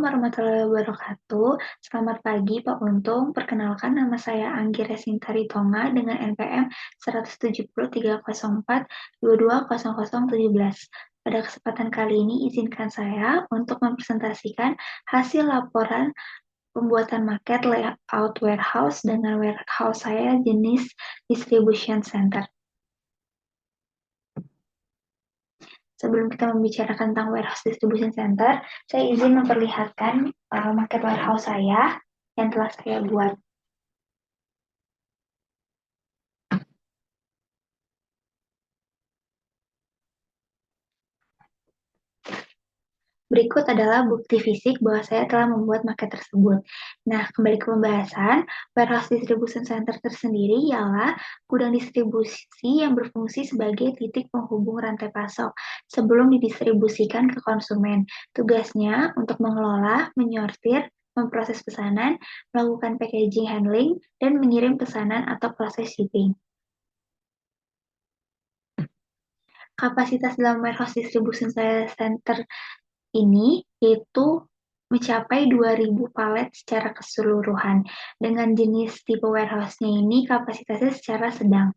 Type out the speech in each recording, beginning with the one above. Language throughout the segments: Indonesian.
warahmatullahi wabarakatuh. Selamat pagi Pak Untung. Perkenalkan nama saya Anggi Resinta Ritonga dengan NPM 170.304.22.0017. Pada kesempatan kali ini izinkan saya untuk mempresentasikan hasil laporan pembuatan maket layout warehouse dengan warehouse saya jenis distribution center. Sebelum kita membicarakan tentang warehouse distribution center, saya izin memperlihatkan market warehouse saya yang telah saya buat. Berikut adalah bukti fisik bahwa saya telah membuat market tersebut. Nah, kembali ke pembahasan, warehouse distribution center tersendiri ialah gudang distribusi yang berfungsi sebagai titik penghubung rantai pasok sebelum didistribusikan ke konsumen. Tugasnya untuk mengelola, menyortir, memproses pesanan, melakukan packaging handling, dan mengirim pesanan atau proses shipping. Kapasitas dalam warehouse distribution center ini yaitu mencapai 2.000 palet secara keseluruhan. Dengan jenis tipe warehouse-nya ini kapasitasnya secara sedang.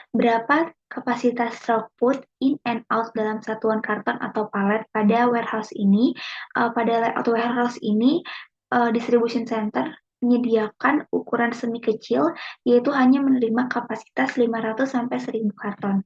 Berapa kapasitas throughput in and out dalam satuan karton atau palet pada warehouse ini? Pada layout warehouse ini, distribution center menyediakan ukuran semi kecil, yaitu hanya menerima kapasitas 500 sampai 1.000 karton.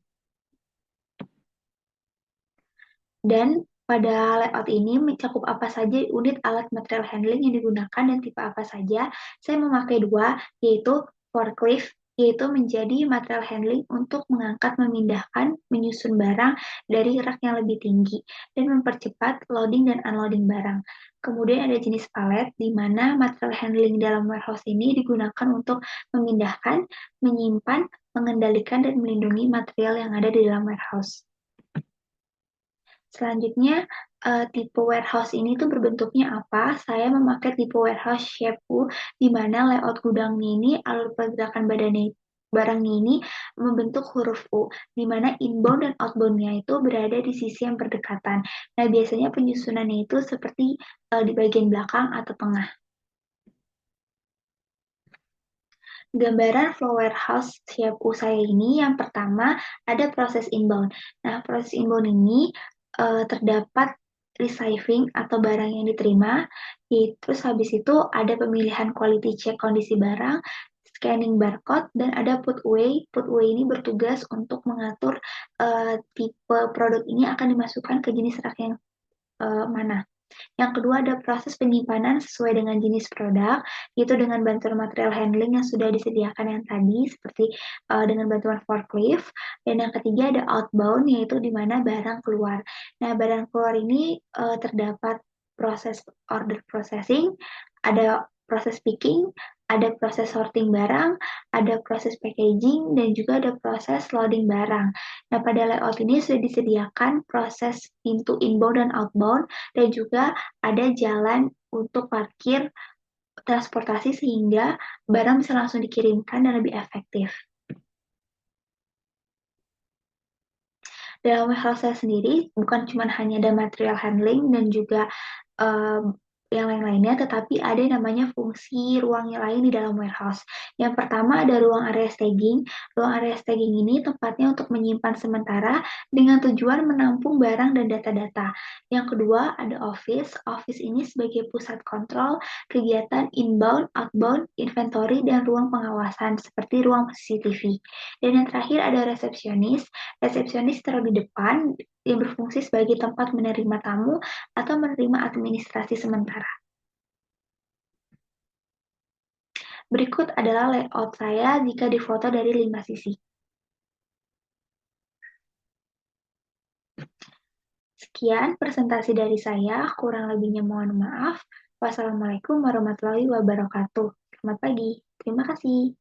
Dan pada layout ini mencakup apa saja unit alat material handling yang digunakan dan tipe apa saja. Saya memakai dua, yaitu forklift, yaitu menjadi material handling untuk mengangkat, memindahkan, menyusun barang dari rak yang lebih tinggi, dan mempercepat loading dan unloading barang. Kemudian ada jenis palet, di mana material handling dalam warehouse ini digunakan untuk memindahkan, menyimpan, mengendalikan, dan melindungi material yang ada di dalam warehouse. Selanjutnya, tipe warehouse ini tuh berbentuknya apa? Saya memakai tipe warehouse shape U, di mana layout gudangnya ini, alur pergerakan barangnya ini membentuk huruf U, di mana inbound dan outbound-nya itu berada di sisi yang berdekatan. Nah, biasanya penyusunannya itu seperti di bagian belakang atau tengah. Gambaran flow warehouse shape U saya ini, yang pertama ada proses inbound. Nah, proses inbound ini terdapat receiving atau barang yang diterima, terus habis itu ada pemilihan quality check kondisi barang, scanning barcode, dan ada put away. Put away ini bertugas untuk mengatur tipe produk ini akan dimasukkan ke jenis rak yang mana. Yang kedua ada proses penyimpanan sesuai dengan jenis produk, yaitu dengan bantuan material handling yang sudah disediakan yang tadi, seperti dengan bantuan forklift. Dan yang ketiga ada outbound, yaitu di mana barang keluar. Nah, barang keluar ini terdapat proses order processing, ada proses picking, ada proses sorting barang, ada proses packaging, dan juga ada proses loading barang. Nah, pada layout ini sudah disediakan proses pintu inbound dan outbound, dan juga ada jalan untuk parkir transportasi sehingga barang bisa langsung dikirimkan dan lebih efektif. Dalam warehouse saya sendiri, bukan cuma hanya ada material handling dan juga yang lain-lainnya, tetapi ada yang namanya fungsi ruang yang lain di dalam warehouse. Yang pertama ada ruang area staging. Ruang area staging ini tempatnya untuk menyimpan sementara dengan tujuan menampung barang dan data-data. Yang kedua ada office. Office ini sebagai pusat kontrol kegiatan inbound, outbound, inventory, dan ruang pengawasan seperti ruang CCTV. Dan yang terakhir ada resepsionis. Resepsionis taruh di depan yang berfungsi sebagai tempat menerima tamu atau menerima administrasi sementara. Berikut adalah layout saya jika difoto dari 5 sisi. Sekian presentasi dari saya, kurang lebihnya mohon maaf. Wassalamualaikum warahmatullahi wabarakatuh. Selamat pagi. Terima kasih.